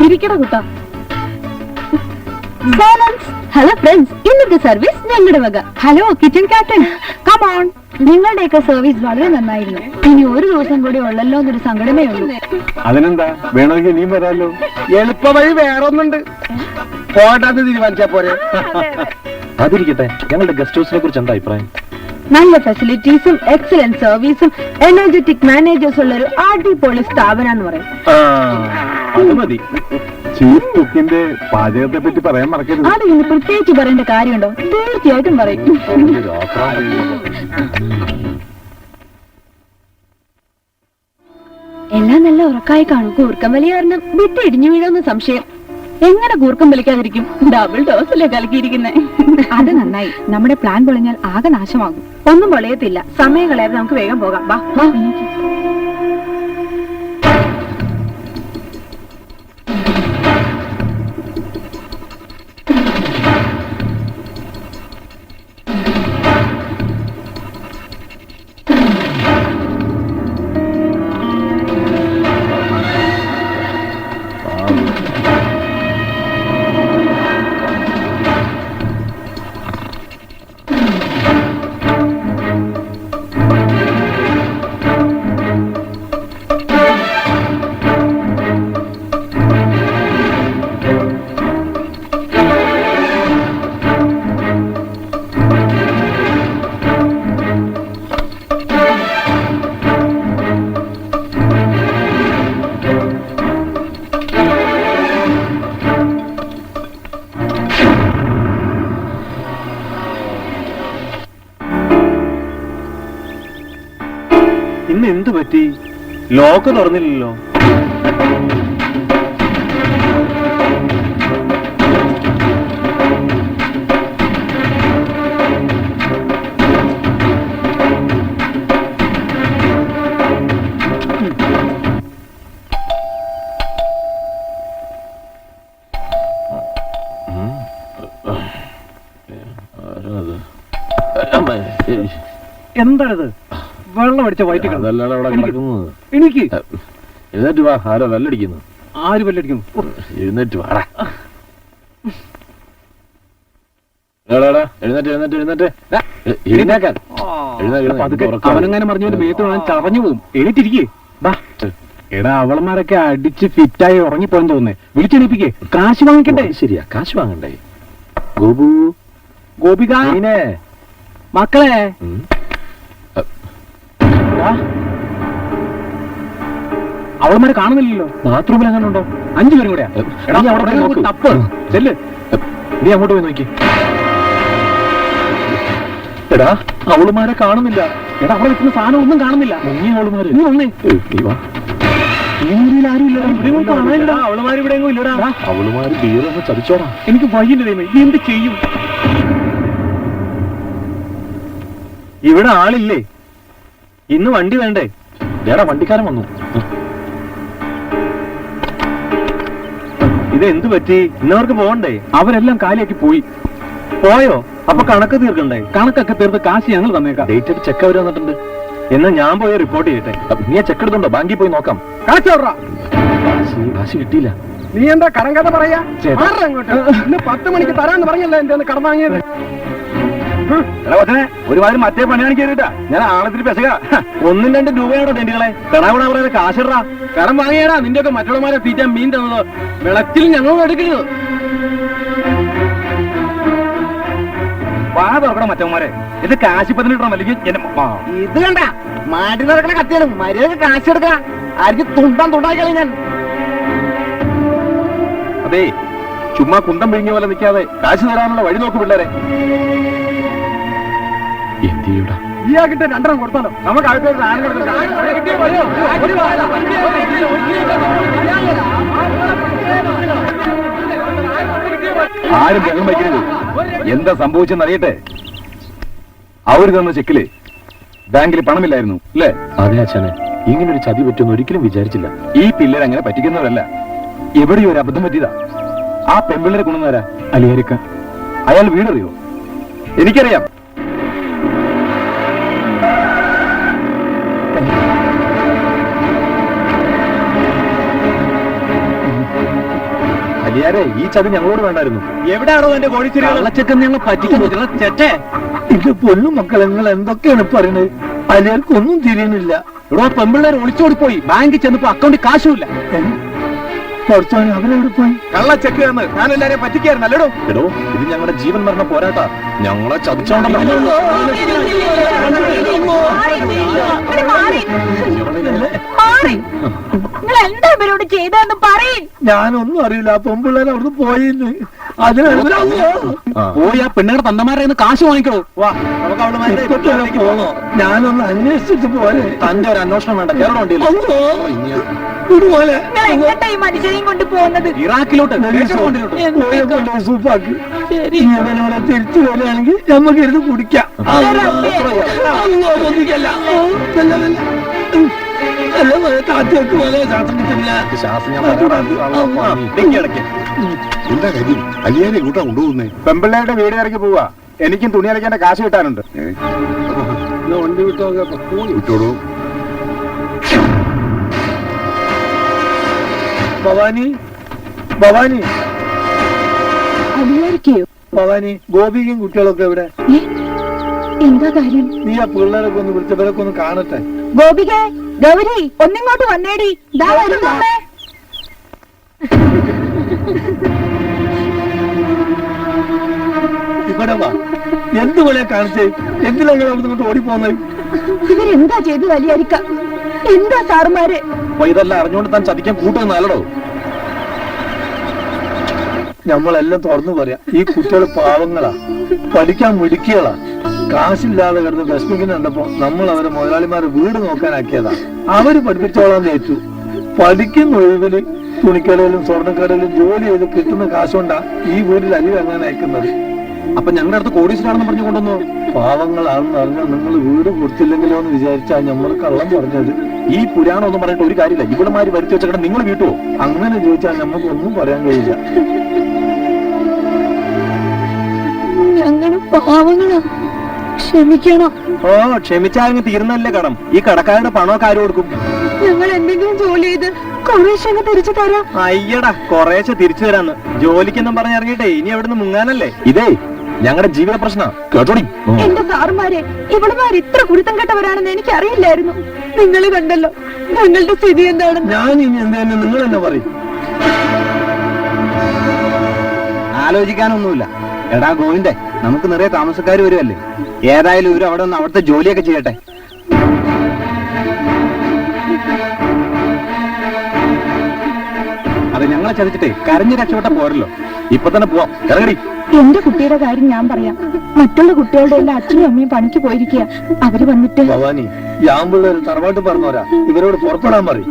ഇരിക്കണ കുട്ടാ. Hello friends, ഇന്നത്തെ service ഞങ്ങളുടെ വക. Hello kitchen captain, come on. നിങ്ങളുടെയൊക്കെ സർവീസ് വളരെ നന്നായിരുന്നു. ഇനി ഒരു ദിവസം കൂടി ഉള്ളല്ലോ എന്നൊരു സങ്കടമേ ഉള്ളൂ. അതിനെന്താ, വേണമെങ്കിൽ നീ വരാമല്ലോ. എളുപ്പ വഴി വേറൊന്നുണ്ട്, പോട്ടാന്ന് തീരുമാനിച്ചാ പോരെ. അതിരിക്കട്ടെ, ഞങ്ങളുടെ ഗസ്റ്റ് ഹൗസിനെ കുറിച്ച് എന്താ അഭിപ്രായം? നല്ല ഫെസിലിറ്റീസും എക്സലന്റ് സർവീസും എനർജറ്റിക് മാനേജേഴ്സ് ഉള്ള ഒരു അടിപൊളി സ്ഥാപനം എന്ന് പറയും. അത് മതി. ചീഫ് കുക്കിന്റെ പാചകത്തെ പറ്റി പറയാൻ മറക്കരുത്. അത് ഇനി പ്രത്യേകിച്ച് പറയേണ്ട കാര്യമുണ്ടോ? തീർച്ചയായിട്ടും പറയും. എല്ലാം നല്ല ഉറക്കായി കാണും. കൂർക്കം വലിയ കാരണം വിട്ട് ഇടിഞ്ഞു വീഴോന്ന് സംശയം. എങ്ങനെ കൂർക്കം വലിക്കാതിരിക്കും? ഡബിൾ ഡോസല്ലേ കലക്കിയിരിക്കുന്നേ. അത് നന്നായി. നമ്മുടെ പ്ലാൻ പൊളിഞ്ഞാൽ ആകെ നാശമാകും. ഒന്നും പൊളിയത്തില്ല. സമയം കളയാതെ നമുക്ക് വേഗം പോകാം. വാ വാ. ഇന്ന് എന്ത് പറ്റി? ലോക്ക് തുറന്നില്ലല്ലോ. എന്താണിത്? വെള്ളം അടിച്ച വയറ്റിൽ എനിക്ക് എഴുന്നേറ്റ് വാ. ആരോ വെല്ലടിക്കുന്നു. ആര് വെല്ലടിക്കുന്നു? എഴുന്നേറ്റ് വാടാ. എഴുന്നേറ്റ് എഴുന്നേറ്റ് എഴുന്നേറ്റ് എഴുന്നേക്കാൻ. അവനെങ്ങനെ പറഞ്ഞവന്റെ മേത്ത് വേണം ചറഞ്ഞു പോവും. എഴുന്നേറ്റിരിക്കേ. എടാ, അവളന്മാരൊക്കെ അടിച്ച് ഫിറ്റായി ഉറങ്ങിപ്പോയെന്ന് തോന്നേ. വിളിച്ചെണീപ്പിക്കേ. കാശ് വാങ്ങിക്കണ്ടേ? ശരിയാ, കാശ് വാങ്ങണ്ടേ? ഗോപു, ഗോപിക, മക്കളെ, അവളന്മാരെ കാണുന്നില്ലല്ലോ. ബാത്റൂമിൽ അങ്ങനെ ഉണ്ടോ? 5 പേരും കൂടെയാ. തപ്പ് ചെല്ല്. നീ അങ്ങോട്ട് പോയി നോക്കി. എടാ, അവളുമാരെ കാണുന്നില്ല. എടാ, അവിടെ വെക്കുന്ന സാധനം ഒന്നും കാണുന്നില്ല. മുങ്ങിയ അവളുമാര്. നീ വന്നേ. നീ വാ. ഈ മുറിയിൽ ആരും ഇല്ലടാ. ഇവിടെ കാണാനില്ലടാ. അവളുമാര് ഇവിടെ എങ്ങും ഇല്ലടാ. അവളുമാര് ബീറൊന്ന് ചതിച്ചോടാ. എനിക്ക് വൈകില്ല ദൈവമേ. നീ എന്ത് ചെയ്യും? ഇവിടെ ആളില്ലേ? ഇന്ന് വണ്ടി വേണ്ടേ? ഏടാ, വണ്ടിക്കാരൻ വന്നു. ഇത് എന്ത് പറ്റി? ഇന്നവർക്ക് പോകണ്ടേ? അവരെല്ലാം കാലിയാക്കി പോയി. പോയോ? അപ്പൊ കണക്ക് തീർക്കണ്ടേ? കണക്കൊക്കെ തീർത്ത് കാശ് ഞങ്ങൾ തന്നേക്കാം. ഡേറ്റ് ആയിട്ട് ചെക്ക് അവർ വന്നിട്ടുണ്ട്. എന്നാ ഞാൻ പോയി റിപ്പോർട്ട് ചെയ്യട്ടെ. നീ ചെക്ക് എടുത്തുണ്ടോ? ബാങ്കിൽ പോയി നോക്കാം. കാശ് കിട്ടിയില്ല. നീ എന്താ കടം കഥ പറയാ? 10 മണിക്ക് തരാന്ന് പറഞ്ഞല്ലേ എന്റെ കടം വാങ്ങിയത്. ഒരുമാതിരി മറ്റേ പണിയാണ് കേട്ടാ. ഞാൻ ആളത്തിന് പെസക 1-2 രൂപയാണോ തെണ്ടികളെ? കടാവിടാ പറയാതെ കാശിടാ. കടം വാങ്ങിയാടാ നിന്റെയൊക്കെ മറ്റുള്ളമാരെ തീറ്റാൻ മീൻ തന്നത്. വിളക്കിൽ ഞങ്ങളും എടുക്കരുത്. വാ തുറക്കണം മറ്റവന്മാരെ. ഇത് കാശിപ്പത്തിനിടണം. അല്ലെങ്കിൽ ഇത് കണ്ട മാറ്റി നടക്കണ കത്തിയാണ്. മര്യാദ കാശ് എടുക്ക. ആർക്ക് തുണ്ടാക്കി ഞാൻ. അതെ, ചുമ്മാ കുന്തം പിഴിഞ്ഞ പോലെ നിൽക്കാതെ കാശ് തരാനുള്ള വഴി നോക്ക് പിള്ളേരെ. എന്തിയൂടാ? ഇയാക്കിട്ട് 2 കൊടുത്താലോ? നമുക്ക് അടുത്ത ആരും വെള്ളം വയ്ക്കരുത്. എന്താ സംഭവിച്ചെന്നറിയട്ടെ. അവര് തന്ന ചെക്കില് ബാങ്കിൽ പണമില്ലായിരുന്നു അല്ലേ? അതെ അച്ഛനെ, ഇങ്ങനൊരു ചതി പറ്റുമെന്ന് ഒരിക്കലും വിചാരിച്ചില്ല. ഈ പിള്ളേർ അങ്ങനെ പറ്റിക്കുന്നവരല്ല. എവിടെയോ ഒരു അബദ്ധം പറ്റിയതാ. ആ പെമ്പിള്ളരെ കൊണ്ടുവന്നാരാ? അലിയാരിക്ക. അയാൾ വീടറിയോ? എനിക്കറിയാം. അലിയാരെ, ഈ ചതി ഞങ്ങളോട് വേണ്ടായിരുന്നു. എവിടെയാണോ എന്റെ കോഴിച്ചിരി കള്ളച്ചക്കൻ ഞങ്ങൾ പറ്റിക്കുന്നു ചേട്ടേ? ഇത് പൊന്നു മക്കളെ, നിങ്ങൾ എന്തൊക്കെയാണ് പറയുന്നത്? അലിയാർക്കൊന്നും തിരിയുന്നില്ല. ഇവിടെ പെമ്പിള്ളേർ ഒളിച്ചോടിപ്പോയി. ബാങ്കിൽ ചെന്നപ്പോ അക്കൗണ്ടിൽ കാശുമില്ല. കുറച്ചവന് അവരെവിടെ പോയി? കള്ളച്ചക്ക് എന്ന് ഞാൻ എല്ലാരെയും പറ്റിക്കായിരുന്നല്ലോ. എടോ, ഇത് ഞങ്ങളുടെ ജീവൻ മരണ പോരാട്ടാ. ഞങ്ങളെ ചതിച്ചോണ്ടല്ലോ. നിങ്ങൾ എന്താ ഇവരോട് ചെയ്തെന്ന് പറയും. ഞാനൊന്നും അറിയില്ല. ആ പെമ്പിള്ളേർ അവിടുന്ന് പോയിന്ന്. പോയി ആ പെണ്ണുങ്ങളുടെ തന്തമാരെ കാശ് വാങ്ങിക്കണോ? വാ, നമുക്ക് അവിടെ പോണോ? ഞാനൊന്ന് അന്വേഷിച്ചിട്ട് പോരെ. തന്റെ ഒരു അന്വേഷണം വേണ്ട. കേരളം ഉണ്ടല്ലോ ഇതുപോലെ നിങ്ങൾ എങ്ങോട്ടാ ഈ മനുഷ്യനെയും കൊണ്ട് പോകുന്നത്? ഇറാഖിലോട്ട് സൂപ്പാക്കി ഇവനോടെ തിരിച്ചു വരികയാണെങ്കിൽ നമുക്ക് ഇരുന്ന് കുടിക്കാം. താത്തക്ക് പോലെ ശ്വാസം കിട്ടില്ല. എന്താ കാര്യം? അലിയാനെ കൂട്ടാ കൊണ്ടുപോകുന്നേ? പെമ്പിള്ളേരുടെ വീട് ഇറക്കി പോവാ. എനിക്കും തുണി അലക്കേണ്ട കാശ് കിട്ടാനുണ്ട്. വണ്ടി വിട്ടോ വിട്ടോളൂ. ഭവാനി, ഭവാനി, അലിയായിരിക്കയോ? ഭവാനി, ഗോപിക്കും കുട്ടികളൊക്കെ എവിടെ? എന്താ കാര്യം? നീ ആ പിള്ളേരൊക്കെ ഒന്ന് വിളിച്ചവരൊക്കെ ഒന്ന് കാണട്ടെ. ഗോപിക, ഗൗരി, ഒന്നിങ്ങോട്ട് വന്നേടി. ദാ വരുന്നമ്മേ. ഇവിടെ വാ. എന്തുപോലെ കാണിച്ചേ? എന്തിനാണ് അവിടുന്ന് ഓടിപ്പോന്നത്? ഇവരെന്താ ചെയ്തു അലിയാരിക്ക? എന്താ സാറുമാര്? അപ്പൊ ഇതെല്ലാം അറിഞ്ഞുകൊണ്ട് താൻ ചതിക്കാൻ കൂട്ടുന്നല്ലോ. നമ്മളെല്ലാം തുറന്നു പറയാം. ഈ കുട്ടികൾ പാവങ്ങളാ, പഠിക്കാൻ മിടുക്കികളാ. കാശില്ലാതെ കിടന്ന് വിഷമിക്കുന്ന കണ്ടപ്പോ നമ്മൾ അവരെ മുതലാളിമാരെ വീട് നോക്കാനാക്കിയതാ. അവര് പഠിപ്പിച്ചോളാൻ ഏറ്റു. പഠിക്കുന്ന ഒഴിവില് തുണിക്കടയിലും സ്വർണ്ണക്കടയിലും ജോലി ചെയ്ത് കിട്ടുന്ന കാശുകൊണ്ടാ ഈ വീട്ടിൽ അരി വാങ്ങാൻ അയക്കുന്നത്. അപ്പൊ ഞങ്ങളുടെ അടുത്ത് കോടീശ്വരാണെന്ന് പറഞ്ഞു കൊണ്ടുവന്നു. പാവങ്ങളാണെന്ന് അറിഞ്ഞാൽ നിങ്ങൾ വീട് കൊടുത്തില്ലെങ്കിലോ എന്ന് വിചാരിച്ചാ നമ്മൾ കള്ളം പറഞ്ഞത്. ഈ പുരാണം ഒന്നും പറഞ്ഞിട്ട് ഒരു കാര്യമില്ല. ഇവിടെമാര് വരുത്തി വെച്ചിട്ട് നിങ്ങൾ വീട്ടുവോ? അങ്ങനെ ചോദിച്ചാൽ നമുക്കൊന്നും പറയാൻ കഴിയില്ല. ഞങ്ങള് പാവങ്ങളാ, ക്ഷമിക്കണം. ഓ, ക്ഷമിച്ചാൽ തീർന്നല്ലേ കടം. ഈ കടക്കാരുടെ പണമൊക്കെ ആര് കൊടുക്കും? ഞങ്ങൾ എന്തെങ്കിലും ജോലി ചെയ്ത് കുറേശ്ശെ തിരിച്ചു തരാം. അയ്യടാ, കുറേശ്ശെ തിരിച്ചു തരാന്ന്. ജോലിക്കെന്നും പറഞ്ഞിറങ്ങിയിട്ടേ ഇനി എവിടുന്ന് മുങ്ങാനല്ലേ? ഇതേ ഞങ്ങളുടെ ജീവിത പ്രശ്നം കേട്ടോടി. എന്റെ സാറുമാരെ, ഇവിടുമാർ ഇത്ര കുരുത്തം കെട്ടവരാണെന്ന് എനിക്ക് അറിയില്ലായിരുന്നു. നിങ്ങൾ കണ്ടല്ലോ ഞങ്ങളുടെ സ്ഥിതി എന്താണെന്ന്. ഞാൻ ഇനി എന്തായാലും നിങ്ങൾ തന്നെ പറയും. ആലോചിക്കാനൊന്നുമില്ല. എടാ ഗോവിന്ദേ, നമുക്ക് നിറയെ താമസക്കാർ വരുമല്ലേ. ഏതായാലും ഇവര് അവിടെ നിന്ന് അവിടുത്തെ ജോലിയൊക്കെ ചെയ്യട്ടെ. അത് ഞങ്ങളെ ചതിച്ചിട്ടേ കരഞ്ഞു രക്ഷപ്പെട്ട പോരല്ലോ. ഇപ്പൊ തന്നെ പോവാം. ഇറങ്ങടി. എന്റെ കുട്ടിയുടെ കാര്യം ഞാൻ പറയാം. മറ്റുള്ള കുട്ടികളുടെ എല്ലാ അച്ഛനും അമ്മയും പണിക്ക് പോയിരിക്കുക. അവര് വന്നിട്ട് ഭവാനി, യാമ്പിള്ളേർ തറവാട്ട് പറഞ്ഞോരാ, ഇവരോട് പുറപ്പെടാൻ പറയും.